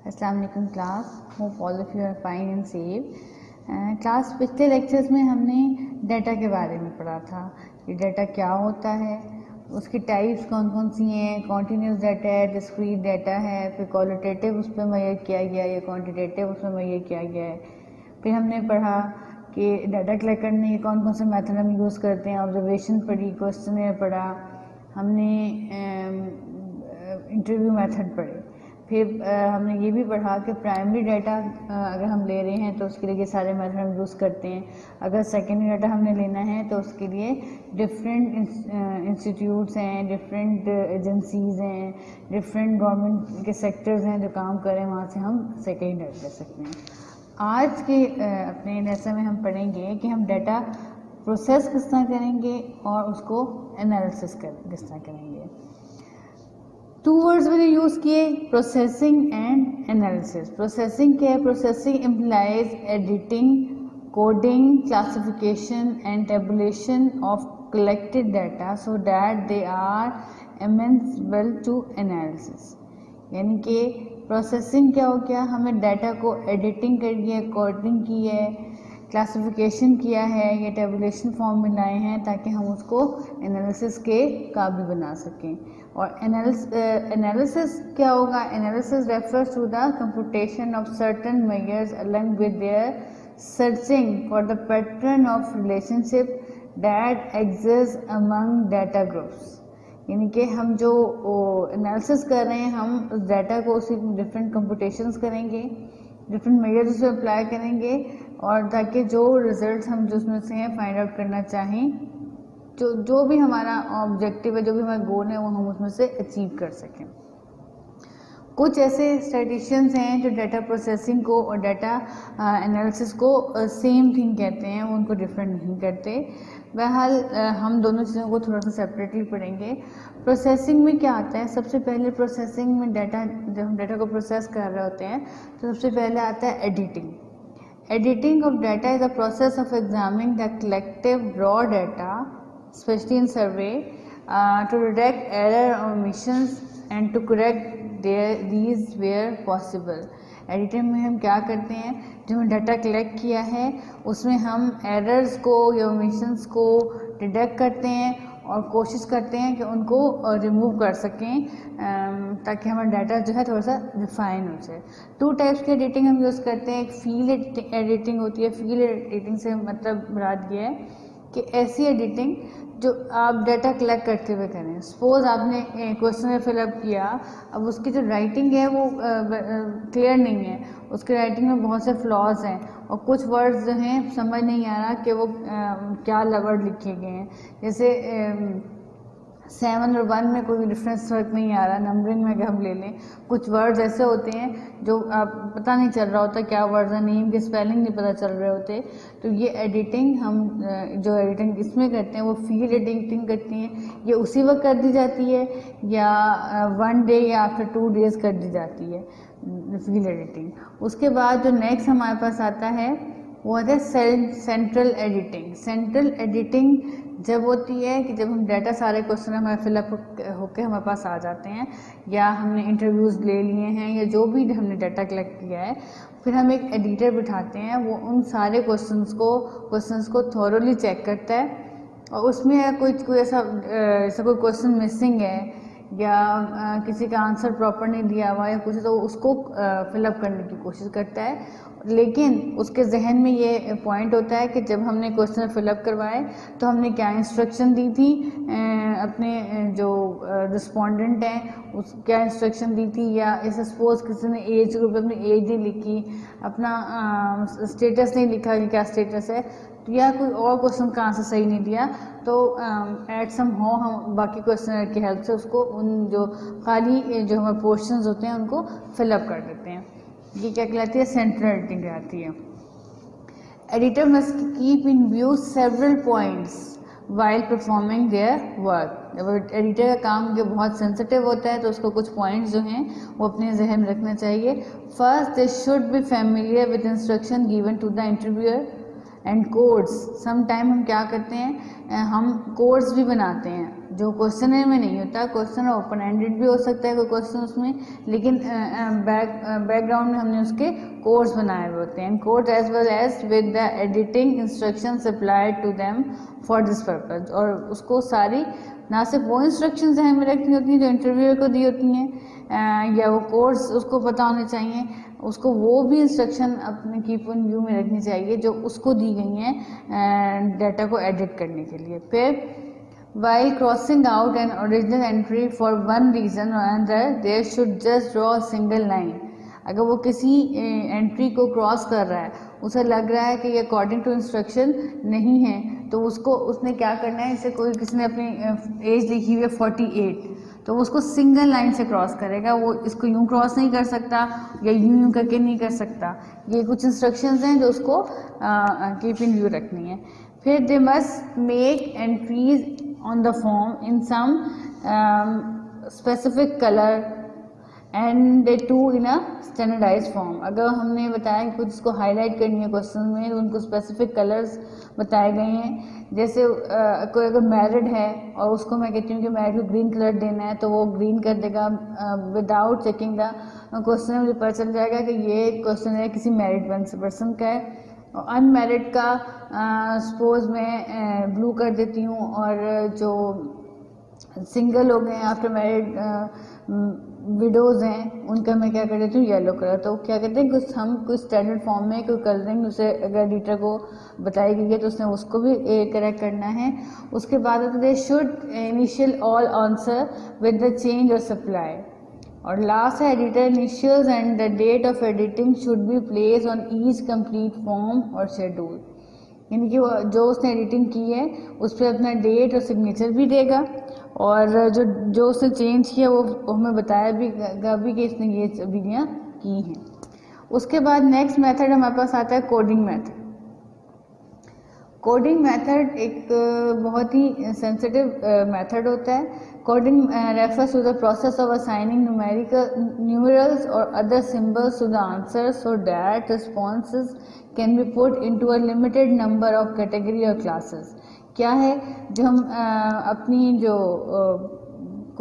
अस्सलाम वालेकुम class, hope all of you are fine and safe. Class पिछले lectures में हमने डाटा के बारे में पढ़ा था कि डाटा क्या होता है, उसकी टाइप्स कौन कौन सी हैं। कॉन्टीन्यूस डाटा है, डिस्क्रीट डाटा है, फिर क्वालिटेटिव उस पर मेजर किया गया या क्वांटिटेटिव उस पर मेजर किया गया है। फिर हमने पढ़ा कि डाटा कलेक्ट करने के कौन कौन से मेथड हम यूज़ करते हैं। ऑब्जर्वेशन पढ़ी, क्वेश्चन पढ़ा, हमने इंटरव्यू मेथड पढ़े। फिर हमने ये भी पढ़ा कि प्राइमरी डाटा अगर हम ले रहे हैं तो उसके लिए ये सारे मेथड हम यूज़ करते हैं। अगर सेकेंडरी डाटा हमने लेना है तो उसके लिए डिफरेंट इंस्टीट्यूट्स हैं, डिफरेंट एजेंसीज़ हैं, डिफरेंट गवर्नमेंट के सेक्टर्स हैं जो काम करें, वहाँ से हम सेकेंडरी डाटा ले सकते हैं। आज के अपने लेसन में हम पढ़ेंगे कि हम डाटा प्रोसेस किस तरह करेंगे और उसको एनालिसिस किस तरह करेंगे। 2 वर्ड्स मैंने यूज़ किए, प्रोसेसिंग एंड एनालिसिस। प्रोसेसिंग क्या है? Processing implies editing, coding, classification and tabulation of collected data so that they are amenable to analysis. यानी कि प्रोसेसिंग क्या हो गया, हमने डाटा को एडिटिंग करी है, कोडिंग की है, क्लासिफिकेशन किया है, ये टेबुलेशन फॉर्म में लाए हैं ताकि हम उसको एनालिसिस के काबिल बना सकें। और एनालिसिस क्या होगा? Analysis refers to the computation of certain measures along with their searching for the pattern of relationship that exist among data groups. यानी कि हम जो एनालिसिस कर रहे हैं, हम उस डाटा को उसी डिफरेंट कंप्यूटेशंस करेंगे, डिफरेंट मेजर्स उसमें अप्लाई करेंगे और ताकि जो रिजल्ट हम जो उसमें से हैं फाइंड आउट करना चाहें, जो भी हमारा ऑब्जेक्टिव है, जो भी हमारा गोल है, वो हम उसमें से अचीव कर सकें। कुछ ऐसे स्टैटिस्टिशियंस हैं जो डाटा प्रोसेसिंग को और डाटा एनालिसिस को सेम थिंग कहते हैं, वो उनको डिफरेंट नहीं करते। बहरहाल हम दोनों चीज़ों को थोड़ा सा सेपरेटली पढ़ेंगे। प्रोसेसिंग में क्या आता है? सबसे पहले प्रोसेसिंग में डाटा, जब हम डाटा को प्रोसेस कर रहे होते हैं तो सबसे पहले आता है editing. Editing of data is a process of examining the collective raw data, especially in survey, to detect error or omissions and to correct these where possible. Editing में हम क्या करते हैं, जो हमने डाटा कलेक्ट किया है उसमें हम एरर्स को या ओमिशंस को डिटेक्ट करते हैं और कोशिश करते हैं कि उनको रिमूव कर सकें ताकि हमारा डाटा जो है थोड़ा सा रिफाइन हो जाए। 2 टाइप्स की एडिटिंग हम यूज़ करते हैं। एक फील्ड एडिटिंग होती है। फील्ड एडिटिंग से मतलब मुराद ये है कि ऐसी एडिटिंग जो आप डाटा कलेक्ट करते हुए करें। सपोज़ आपने क्वेश्चन फिलअप किया, अब उसकी जो राइटिंग है वो क्लियर नहीं है, उसके राइटिंग में बहुत से फ्लॉज हैं और कुछ वर्ड्स जो हैं समझ नहीं आ रहा कि वो क्या वर्ड लिखे गए हैं। जैसे 7 और 1 में कोई डिफरेंस फर्क नहीं आ रहा। नंबरिंग में अगर हम ले लें, कुछ वर्ड्स ऐसे होते हैं जो आप पता नहीं चल रहा होता क्या वर्ड्स हैं, नेम के स्पेलिंग नहीं पता चल रहे होते। तो ये एडिटिंग हम जो एडिटिंग इसमें करते हैं वो फील्ड एडिटिंग करती हैं। ये उसी वक्त कर दी जाती है या 1 डे या आफ्टर 2 डेज़ कर दी जाती है फील्ड एडिटिंग। उसके बाद जो नेक्स्ट हमारे पास आता है वो है सेंट्रल एडिटिंग। सेंट्रल एडिटिंग जब होती है कि जब हम डाटा सारे क्वेश्चन हमारे फिलअप होकर हमारे पास आ जाते हैं या हमने इंटरव्यूज़ ले लिए हैं या जो भी हमने डाटा कलेक्ट किया है, फिर हम एक एडिटर बिठाते हैं, वो उन सारे क्वेश्चंस को थॉरोली चेक करता है और उसमें कोई ऐसा कोई क्वेश्चन मिसिंग है या किसी का आंसर प्रॉपर नहीं दिया हुआ या कुछ, तो उसको फिलअप करने की कोशिश करता है। लेकिन उसके जहन में ये पॉइंट होता है कि जब हमने क्वेश्चन फिलअप करवाए तो हमने क्या इंस्ट्रक्शन दी थी अपने जो रिस्पोंडेंट हैं उस क्या इंस्ट्रक्शन दी थी, या ऐसे सपोज किसी ने एज ग्रुप अपनी एज नहीं लिखी, अपना स्टेटस नहीं लिखा कि क्या स्टेटस है, या कोई और क्वेश्चन का आंसर सही नहीं दिया, तो एट सम हाउ हम बाकी क्वेश्चन की हेल्प से उसको उन जो खाली जो हमारे पोर्शंस होते हैं उनको फिलअप कर देते हैं। ये क्या कहलाती है? सेंट्रल एडिटिंग कहलाती है। Editor must keep in view several points while performing their work. जब एडिटर का काम जो बहुत सेंसिटिव होता है तो उसको कुछ पॉइंट्स जो हैं वो अपने जहन में रखना चाहिए। First, they should be familiar with instruction given to the interviewer and codes. Some time हम क्या करते हैं, हम कोड्स भी बनाते हैं जो क्वेश्चन में नहीं होता, क्वेश्चन ओपन एंडेड भी हो सकता है कोई क्वेश्चन उसमें, लेकिन बैकग्राउंड में हमने उसके कोड्स बनाए हुए होते हैं, codes as well as with the editing instructions applied to them for this purpose. और उसको सारी ना सिर्फ वो इंस्ट्रक्शंस हमें रखनी होती हैं जो इंटरव्यूअर को दी होती हैं या वो कोड्स उसको पता होने चाहिए, उसको वो भी इंस्ट्रक्शन अपने कीप ऑन व्यू में रखनी चाहिए जो उसको दी गई हैं डाटा को एडिट करने के लिए। फिर while crossing out an original entry for one reason or another, there should just draw a single line। अगर वो किसी एंट्री को क्रॉस कर रहा है, उसे लग रहा है कि ये अकॉर्डिंग टू इंस्ट्रक्शन नहीं है, तो उसने क्या करना है, जैसे कोई किसी ने अपनी एज लिखी हुई है 48, तो वो उसको सिंगल लाइन से क्रॉस करेगा, वो इसको यूं क्रॉस नहीं कर सकता या यूं करके नहीं कर सकता। ये कुछ इंस्ट्रक्शंस हैं जो उसको कीप इन व्यू रखनी है। फिर they must make entries on the form in some specific color and they too in a standardized form। अगर हमने बताया कि कुछ इसको हाईलाइट करनी है क्वेश्चन में तो उनको स्पेसिफिक कलर्स बताए गए हैं। जैसे कोई अगर मैरिड है और उसको मैं कहती हूँ कि मैरिड को ग्रीन कलर देना है, तो वो ग्रीन कर देगा विदाउट चेकिंग द क्वेश्चन। मुझे पता चल जाएगा कि ये क्वेश्चन है किसी मैरिड पर्सन का है। अनमैरिड का सपोज मैं ब्लू कर देती हूँ, और जो सिंगल हो गए आफ्टर मैरिड विडोज़ हैं उनका मैं क्या कर देती हूँ येलो कलर। तो क्या कहते हैं कुछ हम कुछ स्टैंडर्ड फॉर्म में कोई कलरिंग उसे अगर एडिटर को बताई गई है तो उसने उसको भी करेक्ट करना है। उसके बाद they should initial all answer with the change और सप्लाई। और लास्ट है editor initials and the date of editing should be place on each complete form और शेड्यूल। यानी कि जो उसने एडिटिंग की है उस पर अपना डेट और सिग्नेचर भी देगा, और जो उसने चेंज किया वो हमें बताया भी कि इसने ये विधियाँ की हैं। उसके बाद नेक्स्ट मेथड हमारे पास आता है कोडिंग मेथड। कोडिंग मेथड एक बहुत ही सेंसिटिव मेथड होता है। Coding refers to the process of assigning numerals or other symbols to the answer so that responses can be put into a limited number of category or classes। क्या है, जो हम अपनी जो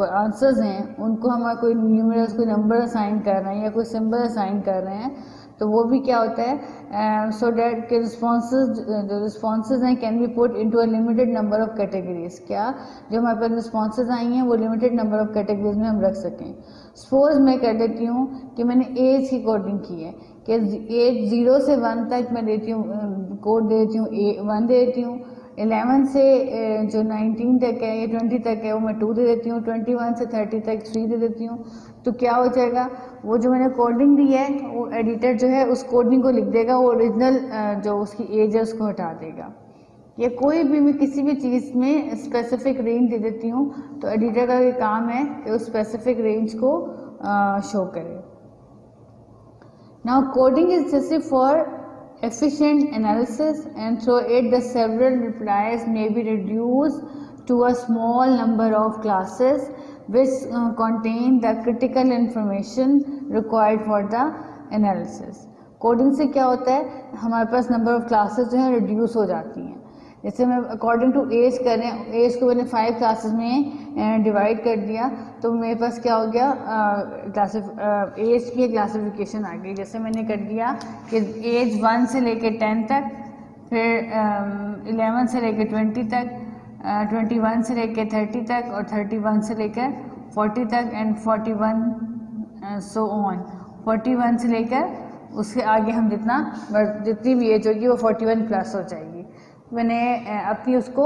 आंसर्स हैं उनको हम कोई न्यूमरल्स कोई नंबर असाइन कर रहे हैं या कोई सिंबल असाइन कर रहे हैं, तो वो भी क्या होता है सो डैट के रिस्पॉन्सेज हैं can be put into a limited number of categories. क्या जो हमारे पास रिस्पॉन्सेज आई हैं वो लिमिटेड नंबर ऑफ कैटेगरीज में हम रख सकें। सपोज मैं कर देती हूँ कि मैंने एज की कोडिंग की है कि एज 0 से 1 तक मैं देती हूँ कोड दे देती हूँ 1 दे देती हूँ, 11 से जो 19 तक है या 20 तक है वो मैं 2 दे देती हूँ, 21 से 30 तक 3 दे देती हूँ। तो क्या हो जाएगा, वो जो मैंने कोडिंग दी है वो एडिटर जो है उस कोडिंग को लिख देगा, वो ओरिजिनल जो उसकी एज है उसको हटा देगा। या कोई भी मैं किसी भी चीज़ में स्पेसिफिक रेंज दे देती हूँ तो एडिटर का ये काम है कि उस स्पेसिफिक रेंज को शो करे। नाउ कोडिंग इज जैसे for efficient analysis, and through it the several replies may be reduced to a small number of classes which contain the critical information required for the analysis। Coding से क्या होता है, हमारे पास number of classes जो हैं reduce हो जाती हैं। जैसे मैं अकॉर्डिंग टू एज करें, एज को मैंने 5 क्लासेस में डिवाइड कर दिया तो मेरे पास क्या हो गया, एज की क्लासिफिकेशन आ गई। जैसे मैंने कर दिया कि एज 1 से लेकर 10 तक, फिर 11 से लेकर 20 तक, 21 से लेकर 30 तक, और 31 से लेकर 40 तक, एंड 41 सो ऑन। 41 से लेकर उसके आगे हम जितनी भी एज होगी वो 41 प्लस हो जाएगी। मैंने अपनी उसको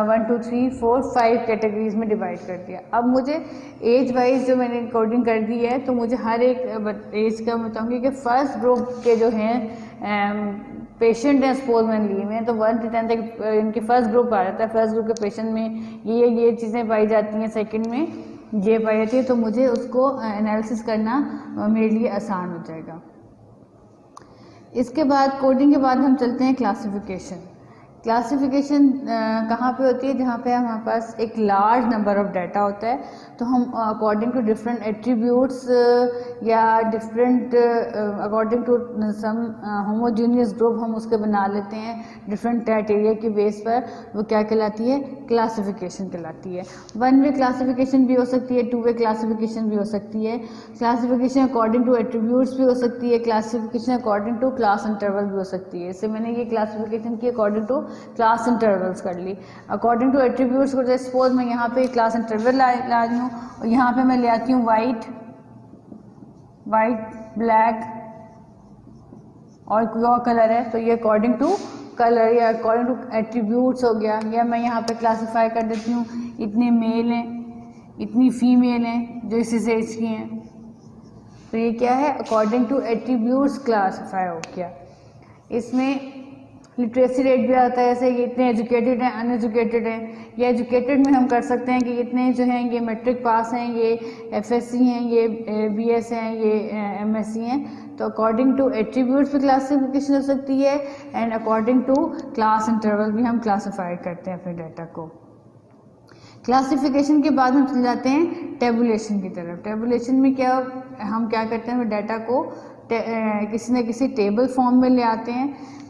1 2 3 4 5 कैटेगरीज में डिवाइड कर दिया। अब मुझे एज वाइज जो मैंने कोडिंग कर दी है तो मुझे हर एक एज का बताऊंगी कि फर्स्ट ग्रुप के जो हैं पेशेंट हैं, सपोज मैंने लिए हुए हैं, तो 1 से 10 तक इनके फर्स्ट ग्रुप आ जाता है। फर्स्ट ग्रुप के पेशेंट में ये चीज़ें पाई जाती हैं, सेकेंड में ये पाई जाती है, तो मुझे उसको एनालिसिस करना मेरे लिए आसान हो जाएगा। इसके बाद कोडिंग के बाद हम चलते हैं क्लासिफिकेशन। क्लासिफिकेशन कहाँ पे होती है? जहाँ पे हमारे पास एक लार्ज नंबर ऑफ डाटा होता है, तो हम अकॉर्डिंग टू डिफरेंट एट्रीब्यूट्स या different according to some homogeneous group हम उसके बना लेते हैं डिफरेंट क्राइटेरिया के बेस पर। वो क्या कहलाती है? क्लासिफिकेशन कहलाती है। वन वे क्लासिफिकेशन भी हो सकती है, टू वे क्लासिफिकेशन भी हो सकती है। क्लासिफिकेशन अकॉर्डिंग टू एट्रीब्यूट्स भी हो सकती है, classification according to class interval भी हो सकती है। इससे मैंने ये क्लासिफिकेशन की अकॉर्डिंग टू क्लास इंटरवल्स कर ली। अकॉर्डिंग टू एट्रीब्यूट्स को जैसे सपोज मैं यहाँ पे क्लास इंटरवल ला रही हूँ और यहाँ पे मैं ले आती हूँ वाइट, ब्लैक और कोई और कलर है, तो ये अकॉर्डिंग टू कलर या अकॉर्डिंग टू एट्रीब्यूट्स हो गया। या मैं यहाँ पे क्लासीफाई कर देती हूँ इतने मेल हैं, इतनी फीमेल हैं जो इस एज की हैं, तो ये क्या है? अकॉर्डिंग टू एट्रीब्यूट्स क्लासीफाई हो गया। इसमें लिटरेसी रेट भी आता है, जैसे ये इतने एजुकेटेड हैं, अनएजुकेटेड हैं। ये एजुकेटेड में हम कर सकते हैं कि इतने जो हैं ये मैट्रिक पास हैं, ये एफएससी हैं, ये बीएस हैं, ये एमएससी हैं। तो अकॉर्डिंग टू एट्रीब्यूट्स भी क्लासिफिकेशन हो सकती है and according to class interval भी हम क्लासीफाई करते हैं अपने डाटा को। क्लासिफिकेशन के बाद हम चले जाते हैं टेबुलेशन की तरफ। टेबुलेशन में क्या हम क्या करते हैं? डाटा को किसी न किसी टेबल फॉर्म में ले आते हैं।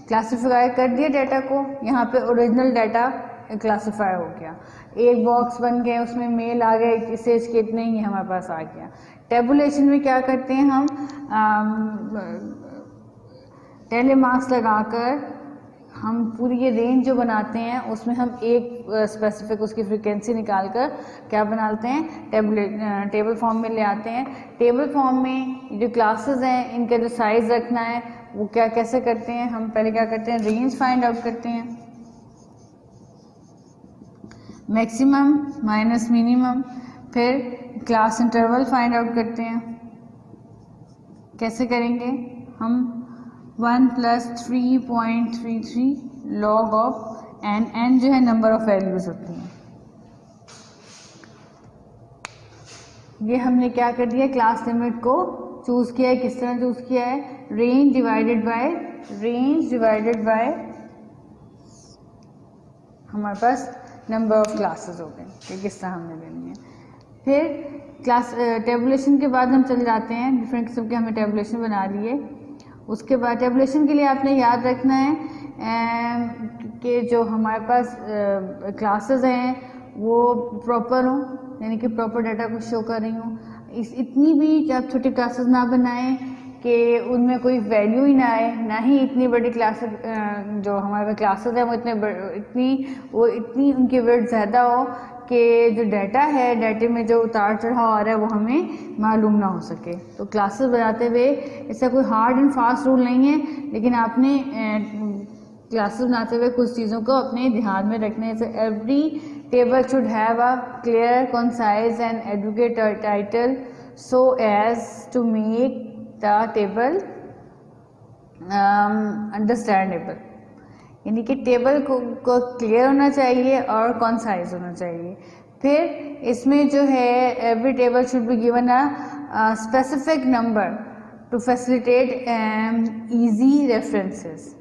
क्लासिफाई कर दिया डाटा को, यहाँ पे ओरिजिनल डाटा क्लासिफाई हो गया, एक बॉक्स बन गया, उसमें मेल आ गए, किस एज के इतने ही हमारे पास आ गया। टेबुलेशन में क्या करते हैं हम? टेली मार्क्स लगाकर हम पूरी ये रेंज जो बनाते हैं उसमें हम एक स्पेसिफिक उसकी फ्रीक्वेंसी निकाल कर क्या बनाते हैं? टेबल फॉर्म में ले आते हैं। टेबल फॉर्म में जो क्लासेस हैं इनका जो साइज रखना है वो क्या कैसे करते हैं? हम पहले क्या करते हैं? रेंज फाइंड आउट करते हैं, मैक्सिमम माइनस मिनिमम, फिर क्लास इंटरवल फाइंड आउट करते हैं। कैसे करेंगे? हम 1 + 3.33 log ऑफ n जो है नंबर ऑफ वैल्यूज होती हैं। ये हमने क्या कर दिया? क्लास लिमिट को चूज किया है। किस तरह चूज किया है? रेंज डिवाइडेड बाय हमारे पास नंबर ऑफ क्लासेस हो गए कि किस तरह हमने लेनी है। फिर क्लास टेबुलेशन के बाद हम चले जाते हैं, डिफरेंट किस्म के हमने टेबुलेशन बना लिए। उसके बाद टेबुलेशन के लिए आपने याद रखना है कि जो हमारे पास क्लासेस हैं वो प्रॉपर हों, यानी कि प्रॉपर डाटा को शो कर रही हूँ। इतनी भी आप छोटी क्लासेस ना बनाएं कि उनमें कोई वैल्यू ही ना आए, ना ही इतनी बड़ी क्लासेस जो हमारे क्लासेस हैं वो इतनी उनकी वेट ज़्यादा हो कि जो डाटा है, डाटे में जो उतार चढ़ाव आ रहा है वो हमें मालूम ना हो सके। तो क्लासेस बनाते हुए ऐसा कोई हार्ड एंड फास्ट रूल नहीं है, लेकिन आपने क्लासेस बनाते हुए कुछ चीज़ों को अपने ध्यान में रखना है। जैसे every table should have a clear, concise and adequate title so as to make the table understandable, यानी कि टेबल को क्लियर होना चाहिए और कॉन्साइज होना चाहिए। फिर इसमें जो है every table should be given a specific number two facilitate easy references.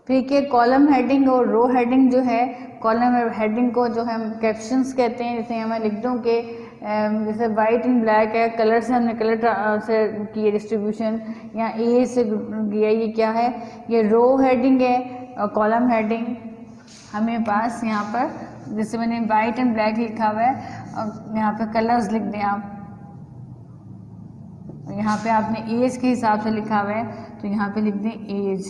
फिर के कॉलम हेडिंग और रो हेडिंग जो है, कॉलम हेडिंग को जो हम कैप्शंस कहते हैं, जैसे मैं लिख दूँ कि जैसे वाइट एंड ब्लैक है, कलर से हमने कलर से की है डिस्ट्रीब्यूशन, या ए से किया, ये क्या है? ये रो हेडिंग है। और कॉलम हेडिंग हमें पास यहाँ पर जैसे मैंने वाइट एंड ब्लैक लिखा हुआ है और यहाँ पे कलर्स लिख दें आप, यहाँ पे आपने एज के हिसाब से लिखा हुआ है तो यहाँ पे लिख दें एज।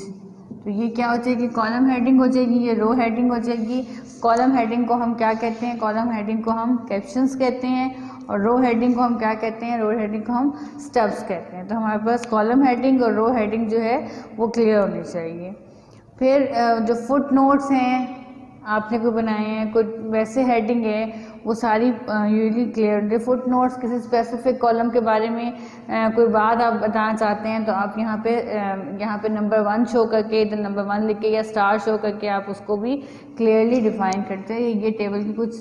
तो ये क्या हो जाएगी? कॉलम हेडिंग हो जाएगी, ये रो हेडिंग हो जाएगी। कॉलम हेडिंग को हम क्या कहते हैं? कॉलम हेडिंग को हम कैप्शंस कहते हैं और रो हेडिंग को हम क्या कहते हैं? रो हेडिंग को हम स्टब्स कहते हैं। तो हमारे पास कॉलम हेडिंग और रो हेडिंग जो है वो क्लियर होनी चाहिए। फिर जो फुट नोट्स हैं आपने कोई बनाए हैं, कोई वैसे हेडिंग है, वो सारी यूजली क्लियर होती है। फुट नोट्स किसी स्पेसिफिक कॉलम के बारे में कोई बात आप बताना चाहते हैं तो आप यहाँ पे नंबर 1 शो करके, इधर नंबर 1 लिख के या स्टार शो करके आप उसको भी क्लियरली डिफाइन करते हैं। ये टेबल की कुछ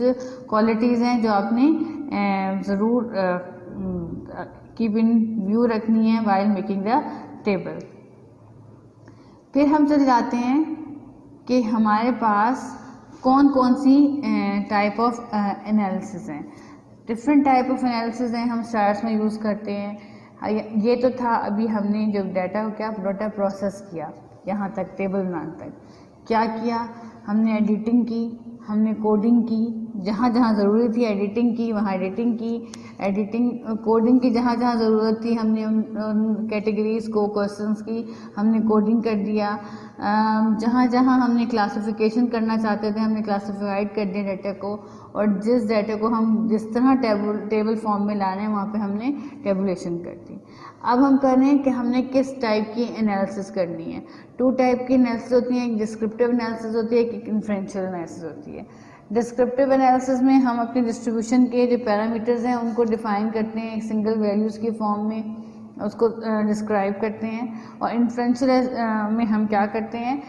क्वालिटीज़ हैं जो आपने ज़रूर कीप इन व्यू रखनी है वाइल मेकिंग द टेबल। फिर हम चले जाते हैं कि हमारे पास कौन कौन सी टाइप ऑफ एनालिसिस हैं। डिफरेंट टाइप ऑफ एनालिसिस हैं, हम स्टार्स में यूज़ करते हैं। ये तो था अभी हमने जो डाटा को क्या डाटा प्रोसेस किया, यहाँ तक टेबल बनाने तक क्या किया, हमने एडिटिंग की, हमने कोडिंग की, जहाँ जहाँ ज़रूरत थी एडिटिंग की, वहाँ एडिटिंग की, कोडिंग की जहाँ जहाँ ज़रूरत थी हमने उन कैटेगरीज़ को क्वेश्चंस की हमने कोडिंग कर दिया। जहाँ जहाँ हमने क्लासिफिकेशन करना चाहते थे हमने क्लासिफाइड कर दिया डाटा को, और जिस डाटा को हम जिस तरह टेबल फॉर्म में ला रहे हैं वहाँ पे हमने टेबुलेशन कर दी। अब हम कर रहे हैं कि हमने किस टाइप की एनालिसिस करनी है। 2 टाइप की एनालिसिस होती है, एक डिस्क्रिप्टिव एनालिसिस होती है, एक इन्फ्रेंशियल एनालिसिस होती है। डिस्क्रिप्टिव एनालिसिस में हम अपने डिस्ट्रीब्यूशन के जो पैरामीटर्स हैं उनको डिफाइन करते हैं एक सिंगल वैल्यूज़ की फॉर्म में, उसको डिस्क्राइब करते हैं। और इन्फ्रेंशियल में हम क्या करते हैं,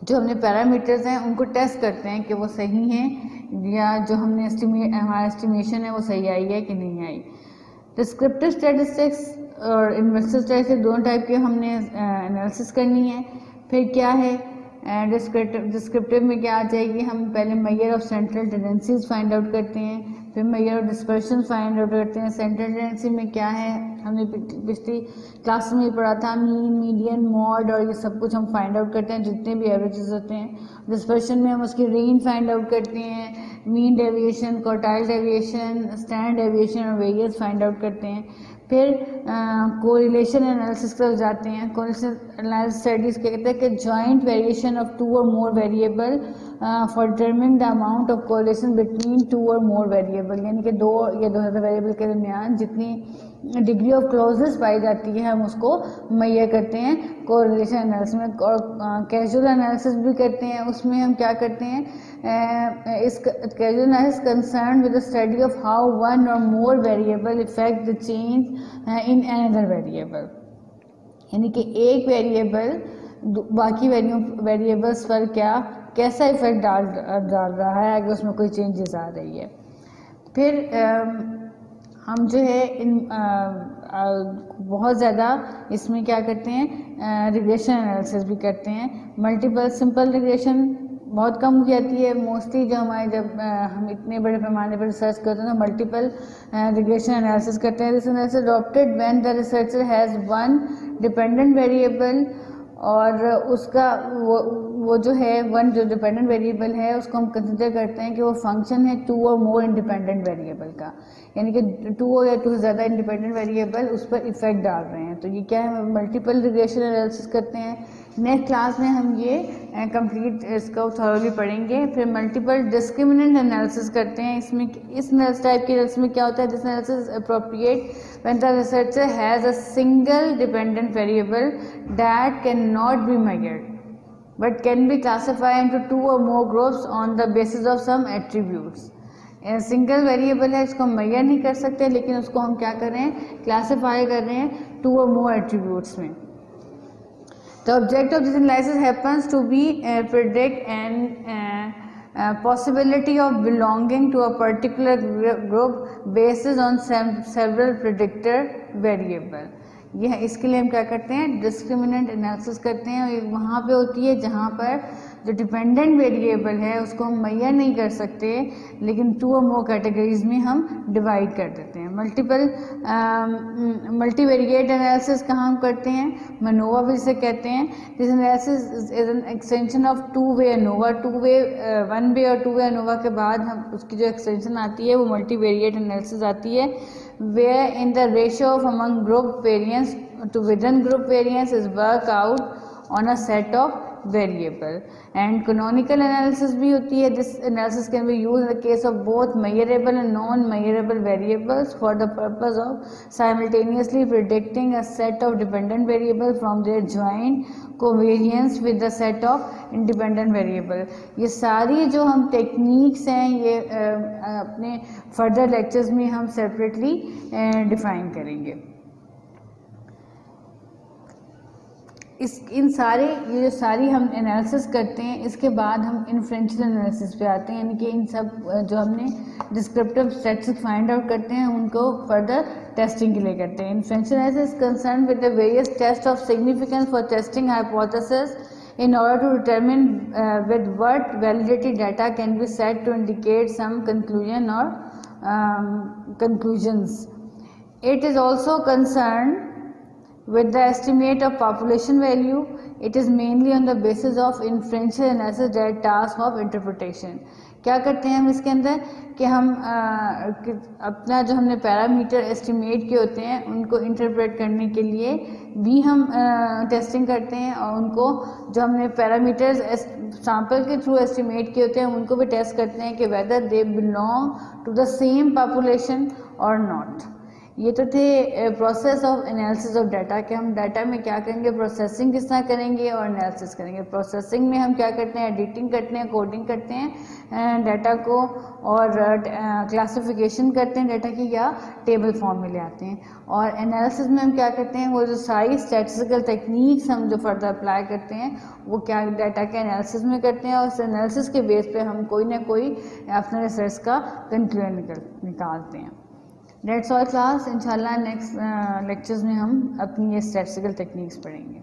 जो हमने पैरामीटर्स हैं उनको टेस्ट करते हैं कि वो सही हैं या जो हमने हमारा एस्टिमेशन है वो सही आई है कि नहीं आई। डिस्क्रिप्टिव स्टैटिस्टिक्स और इन्फ्रेंशियल स्टैटिस्टिक्स दोनों टाइप के हमने एनालिसिस करनी है। फिर क्या है डिस्क्रिप्टिव में क्या आ जाएगी, हम पहले measure of central tendencies find out करते हैं, फिर measure of dispersion find out करते हैं। सेंट्रल टेंडेंसी में क्या है, हमने पिछली क्लास में पढ़ा था, मीन, मीडियन, मॉड और ये सब कुछ हम फाइंड आउट करते हैं जितने भी एवरेजेस होते हैं। डिस्पर्शन में हम उसकी रेंज फाइंड आउट करते हैं, mean deviation, quartile deviation, standard deviation और वेरियस फाइंड आउट करते हैं। फिर कोरिलेशन एनालिसिस पर जाते हैं। कोरिलेशन एनालिसिस स्टडीज कहते हैं कि joint variation of 2 or more variable for determining the amount of correlation between 2 or more variable, यानी कि 2 या 2 ज़्यादा वेरिएबल के दरमियान जितनी डिग्री ऑफ क्लोजनेस पाई जाती है हम उसको मेजर करते हैं कोरिलेशन एनालिसिस में। और कैजुअल एनालिसिस भी करते हैं, उसमें हम क्या करते हैं, इस casual analysis concern with the study of how one or more variable effect the change in another variable, यानी कि एक वेरिएबल बाकी वेरिएबल्स पर कैसा इफेक्ट डाल रहा है अगर उसमें कोई चेंजेस आ रही है। फिर हम जो है बहुत ज़्यादा इसमें क्या करते हैं, रिग्रेशन एनालिसिस भी करते हैं। मल्टीपल सिंपल रिग्रेशन बहुत कम हो जाती है मोस्टली, जो हमारे जब हम इतने बड़े पैमाने पर रिसर्च करते हैं तो मल्टीपल रिग्रेशन एनालिसिस करते हैं। This analysis adopted when the researcher has one dependent variable, और उसका वो जो है वन जो डिपेंडेंट वेरिएबल है उसको हम कंसिडर करते हैं कि वो फंक्शन है 2 और मोर इंडिपेंडेंट वेरिएबल का, यानी कि 2 या 2 से ज़्यादा इंडिपेंडेंट वेरिएबल उस पर इफेक्ट डाल रहे हैं। तो ये क्या है, मल्टीपल रिग्रेशन एनालिसिस करते हैं। नेक्स्ट क्लास में हम ये कंप्लीट इसको थॉरोली पढ़ेंगे। फिर मल्टीपल डिस्क्रिमिनेंट एनालिसिस करते हैं। इसमें इस टाइप के एनालिसिस में क्या होता है, this analysis appropriate when the researcher has a single dependent variable that can not be measured but can be classified into 2 or more groups on the basis of some attributes। Single variable है, इसको हम major नहीं कर सकते, लेकिन उसको हम क्या कर रहे हैं, क्लासीफाई कर रहे हैं 2 or more एट्रीब्यूट्स में। The object of this analysis happens to be predict and possibility of belonging to a particular group based on several predictor variable। यह इसके लिए हम क्या करते हैं, डिस्क्रिमिनेंट एनालिसिस करते हैं। और वहाँ पे होती है जहाँ पर जो डिपेंडेंट वेरिएबल है उसको हम मेजर नहीं कर सकते, लेकिन 2 और मोर कैटेगरीज में हम डिवाइड कर देते हैं। मल्टीवेरिएट एनालिसिस कहाँ हम करते हैं, मनोवा भी इसे कहते हैं। This analysis is an extension of 2 way ANOVA. 1 वे और 2 वे एनोवा के बाद हम उसकी जो एक्सटेंशन आती है वो मल्टीवेरिएट एनालिसिस आती है, where in the ratio of among group variance to within group variance is worked out on a set of variable। and canonical analysis भी होती है। this analysis can be used in the case of both measurable and non-measurable variables for the purpose of simultaneously predicting a set of dependent variables from their joint covariance with the set of independent variable। ये सारी जो हम techniques हैं ये अपने further lectures में हम separately define करेंगे। इन सारे ये जो सारी हम एनालिसिस करते हैं, इसके बाद हम इन्फ्रेंशियल एनालिसिस पे आते हैं, यानी कि इन सब जो हमने डिस्क्रिप्टिव स्टैटिस्टिक्स फाइंड आउट करते हैं उनको फर्दर टेस्टिंग के लिए करते हैं। Inferential analysis concern with the various test of significance for testing hypothesis in order to determine with what validity data can be said to indicate some conclusion or conclusions. It is also concerned with the estimate of population value. It is mainly on the basis of inferential analysis that task of interpretation. क्या करते हैं हम इसके अंदर कि हम अपना जो हमने पैरामीटर एस्टिमेट किए होते हैं उनको इंटरप्रेट करने के लिए भी हम टेस्टिंग करते हैं, और उनको जो हमने पैरामीटर्स सैंपल के थ्रू एस्टिमेट किए होते हैं उनको भी टेस्ट करते हैं कि whether they belong to the same population और नॉट। ये तो थे process of analysis of data कि हम डाटा में क्या करेंगे, प्रोसेसिंग किस तरह करेंगे और एनालिसिस करेंगे। प्रोसेसिंग में हम क्या करते हैं, एडिटिंग करते हैं, कोडिंग करते हैं डाटा को, और क्लासिफिकेशन करते हैं डाटा की, या टेबल फॉर्म में ले आते हैं। और एनालिसिस में हम क्या करते हैं, वो जो सारी स्टैटिस्टिकल टेक्निक्स हम जो फर्दर अप्लाई करते हैं वो क्या डाटा के एनालिसिस में करते हैं, और उस एनालिसिस के बेस पे हम कोई ना कोई अपने रिसर्च का कंक्लूजन निकालते हैं। That's all class. इंशाल्लाह नेक्स्ट लेक्चर्स में हम अपनी ये स्टैटिस्टिकल टेक्निक्स पढ़ेंगे।